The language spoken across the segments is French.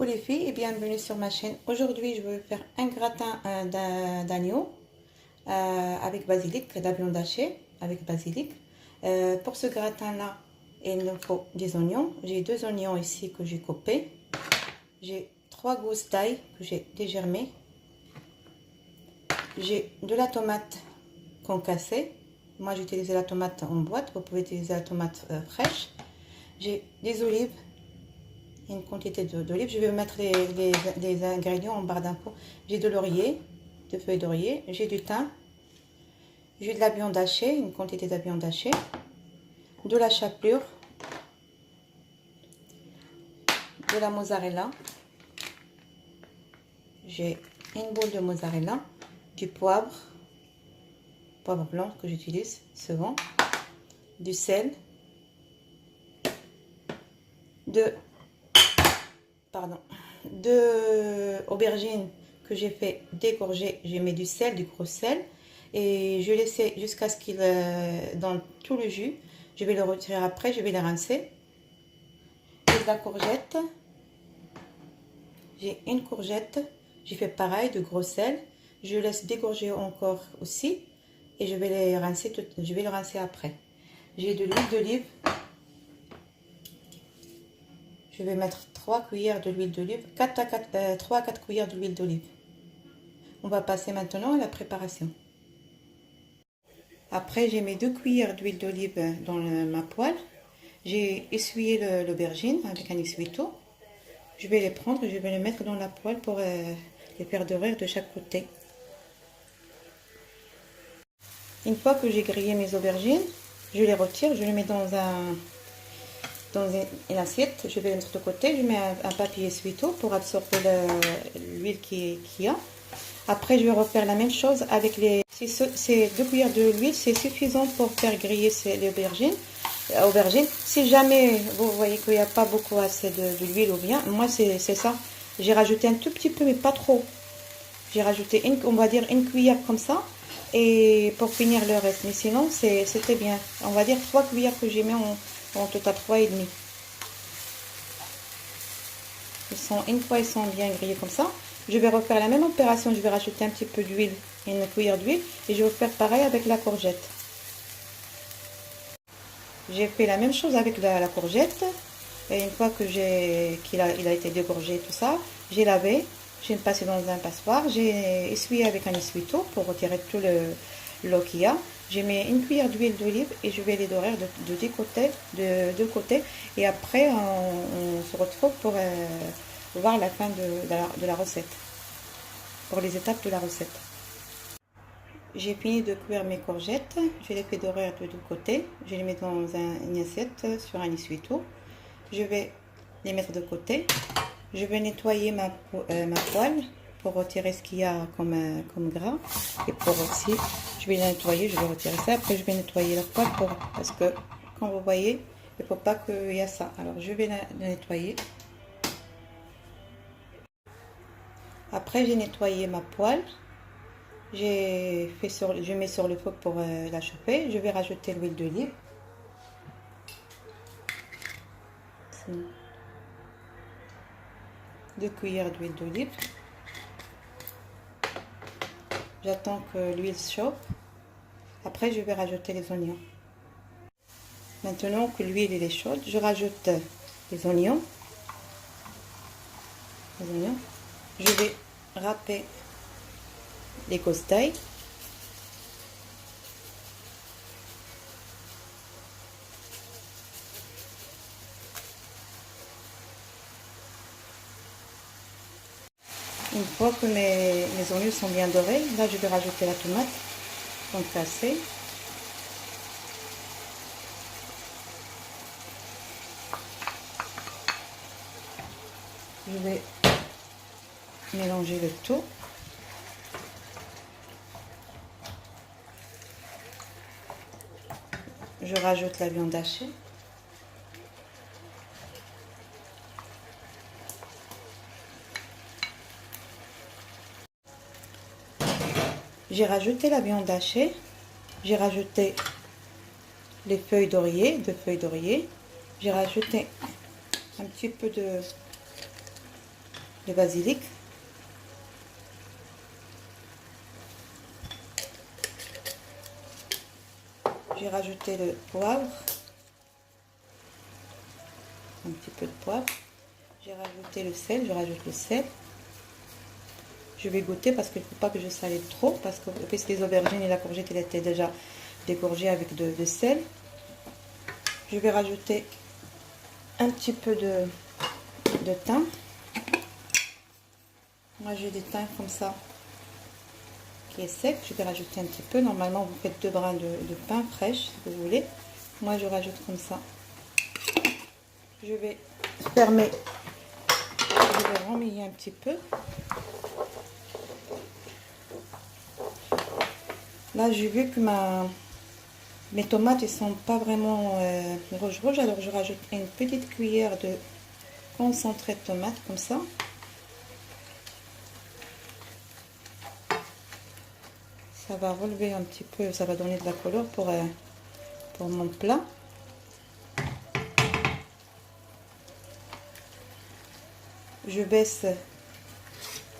Coucou les filles et bienvenue sur ma chaîne. Aujourd'hui, je vais faire un gratin d'agneau avec basilic, de la viande hachée avec basilic. Pour ce gratin-là, il nous faut des oignons. J'ai 2 oignons ici que j'ai coupés. J'ai 3 gousses d'ail que j'ai dégermées. J'ai de la tomate concassée. Moi, j'ai utilisé la tomate en boîte. Vous pouvez utiliser la tomate fraîche. J'ai des olives. Une quantité d'olives. Je vais mettre les ingrédients en barre d'infos. J'ai de laurier, de feuilles d'oreiller, j'ai du thym, j'ai de la viande hachée, une quantité de viande hachée, de la chapelure, de la mozzarella, j'ai une boule de mozzarella, du poivre blanc que j'utilise souvent, du sel, de aubergines que j'ai fait dégorger. J'ai mis du sel, du gros sel, et je laissais jusqu'à ce qu'il dans tout le jus. Je vais le retirer après, je vais les rincer. Et de la courgette, j'ai une courgette, j'ai fait pareil, de gros sel. Je laisse dégorger encore aussi, et je vais les rincer. Je vais le rincer après. J'ai de l'huile d'olive. Je vais mettre 3 cuillères de l'huile d'olive, 3 à 4 cuillères de l'huile d'olive. On va passer maintenant à la préparation. Après, j'ai mis 2 cuillères d'huile d'olive dans ma poêle. J'ai essuyé l'aubergine avec un essuie-tout. Je vais les prendre, je vais les mettre dans la poêle pour les faire dorer de chaque côté. Une fois que j'ai grillé mes aubergines, je les retire, je les mets dans une assiette. Je vais les mettre de côté. Je mets un papier essuie-tout pour absorber l'huile qu'il y a. Après, je vais refaire la même chose avec ces 2 cuillères d'huile. C'est suffisant pour faire griller les aubergines. Si jamais vous voyez qu'il n'y a pas beaucoup assez de l'huile ou bien, moi c'est ça. J'ai rajouté un tout petit peu, mais pas trop. J'ai rajouté on va dire une cuillère comme ça, et pour finir le reste. Mais sinon, c'était bien. On va dire 3 cuillères que j'ai mis en total 3,5. Une fois ils sont bien grillés comme ça, je vais refaire la même opération. Je vais rajouter un petit peu d'huile, une cuillère d'huile, et je vais faire pareil avec la courgette. J'ai fait la même chose avec la courgette, et une fois que il a été dégorgé tout ça, j'ai lavé, j'ai passé dans un passoire, j'ai essuyé avec un essuie-tout pour retirer tout l'eau qu'il y a. J'ai mis une cuillère d'huile d'olive et je vais les dorer de deux côtés. Et après, on se retrouve pour voir la fin de la recette, pour les étapes de la recette. J'ai fini de cuire mes courgettes, je les fais dorer de deux côtés. Je les mets dans une assiette sur un essuie-tout. Je vais les mettre de côté. Je vais nettoyer ma poêle pour retirer ce qu'il y a comme gras. Et pour aussi, je vais la nettoyer, je vais retirer ça. Après, je vais nettoyer la poêle parce que, quand vous voyez, il ne faut pas qu'il y ait ça. Alors, je vais la nettoyer. Après, j'ai nettoyé ma poêle. Je mets sur le feu pour la chauffer. Je vais rajouter l'huile d'olive. 2 cuillères d'huile d'olive. J'attends que l'huile chauffe. Après, je vais rajouter les oignons. Maintenant que l'huile est chaude, je rajoute les oignons. Je vais râper les gousses d'ail. Une fois que mes oignons sont bien dorés, là je vais rajouter la tomate concassée. Je vais mélanger le tout. Je rajoute la viande hachée. J'ai rajouté la viande hachée. J'ai rajouté les feuilles d'oreiller, 2 feuilles d'oreiller. J'ai rajouté un petit peu le basilic. J'ai rajouté le poivre, un petit peu de poivre. J'ai rajouté le sel, je rajoute le sel. Je vais goûter parce qu'il ne faut pas que je salisse trop, parce que puisque les aubergines et la courgette elle étaient déjà dégorgées avec de sel. Je vais rajouter un petit peu de thym. Moi j'ai des thym comme ça qui est sec, je vais rajouter un petit peu. Normalement vous faites 2 brins de pain fraîche si vous voulez. Moi je rajoute comme ça. Je vais fermer, je vais remuer un petit peu. Là j'ai vu que mes tomates ne sont pas vraiment rouges, alors je rajoute une petite cuillère de concentré de tomate comme ça. Ça va relever un petit peu, ça va donner de la couleur pour mon plat. Je baisse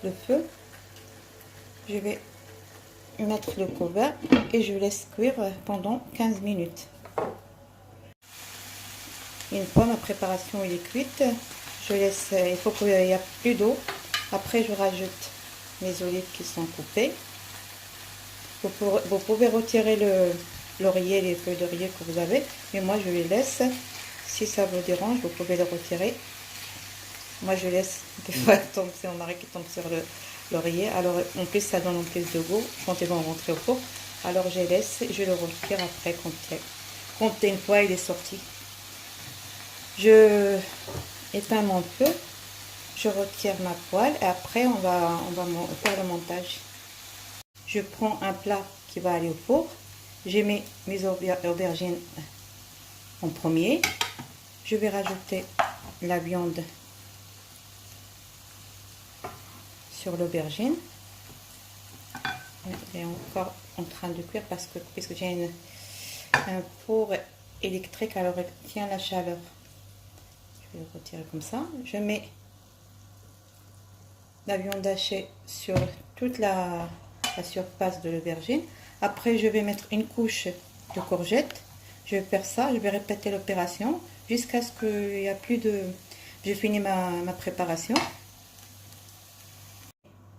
le feu. Je vais mettre le couvert et je laisse cuire pendant 15 minutes. Une fois ma préparation est cuite, je laisse, il faut qu'il n'y ait plus d'eau. Après je rajoute mes olives qui sont coupées. Vous pouvez retirer l'oreiller, les feuilles d'oreiller que vous avez, mais moi je les laisse. Si ça vous dérange, vous pouvez les retirer. Moi je laisse, des fois c'est mon mari qui tombe sur l'oreiller, alors en plus ça donne en plus de goût quand ils vont rentrer au four. Alors je laisse, je le retire après quand une fois il est sorti. Je éteins mon feu, je retire ma poêle et après on va faire le montage. Je prends un plat qui va aller au four. Je mets mes aubergines en premier. Je vais rajouter la viande sur l'aubergine. Elle est encore en train de cuire parce que puisque j'ai un four électrique, alors elle tient la chaleur. Je vais le retirer comme ça. Je mets la viande hachée sur toute la surface de l'aubergine. Après je vais mettre une couche de courgettes. Je vais faire ça, je vais répéter l'opération jusqu'à ce qu'il n'y a plus de... J'ai fini ma préparation.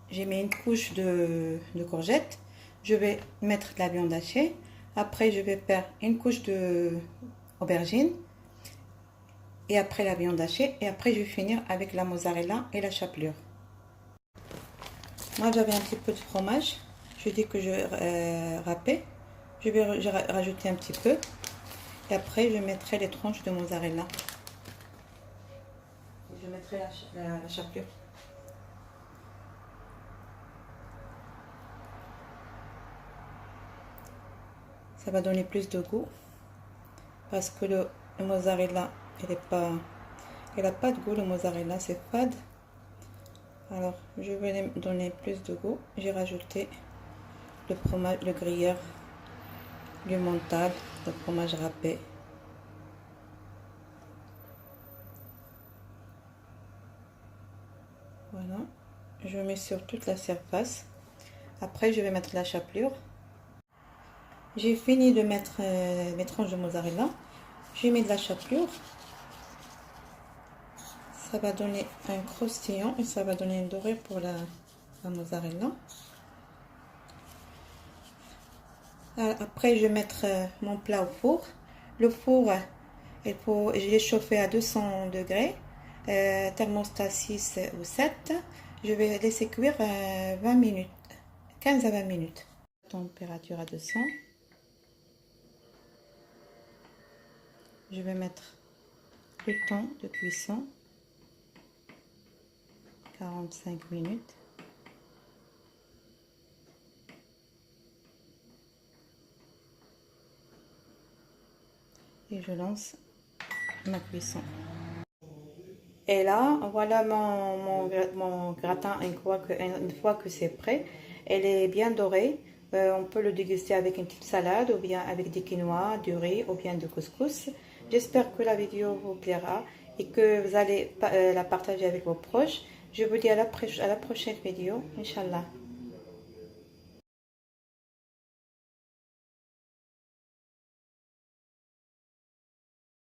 J'ai mis une couche de courgettes. Je vais mettre de la viande hachée. Après je vais faire une couche de aubergine. Et après la viande hachée. Et après je vais finir avec la mozzarella et la chapelure. Moi j'avais un petit peu de fromage. Je dis que je râpais. Je vais rajouter un petit peu. Et après je mettrai les tranches de mozzarella. Je mettrai la chapelure. Ça va donner plus de goût. Parce que le mozzarella, elle n'a pas de goût, le mozzarella, c'est fade. Alors, je vais donner plus de goût. J'ai rajouté le fromage, le gruyère, le mental, le fromage râpé. Voilà. Je mets sur toute la surface. Après, je vais mettre la chapelure. J'ai fini de mettre mes tranches de mozzarella. J'ai mis de la chapelure. Ça va donner un croustillant et ça va donner une dorure pour la mozzarella. Après, je vais mettre mon plat au four. Le four, je l'ai chauffé à 200 degrés, thermostat 6 ou 7. Je vais laisser cuire 20 minutes, 15 à 20 minutes. Température à 200. Je vais mettre le temps de cuisson, 45 minutes. Et je lance ma cuisson. Et là, voilà mon gratin une fois que c'est prêt. Elle est bien dorée. On peut le déguster avec une petite salade ou bien avec des quinoa, du riz ou bien du couscous. J'espère que la vidéo vous plaira et que vous allez la partager avec vos proches. Je vous dis à la prochaine vidéo, Inch'Allah.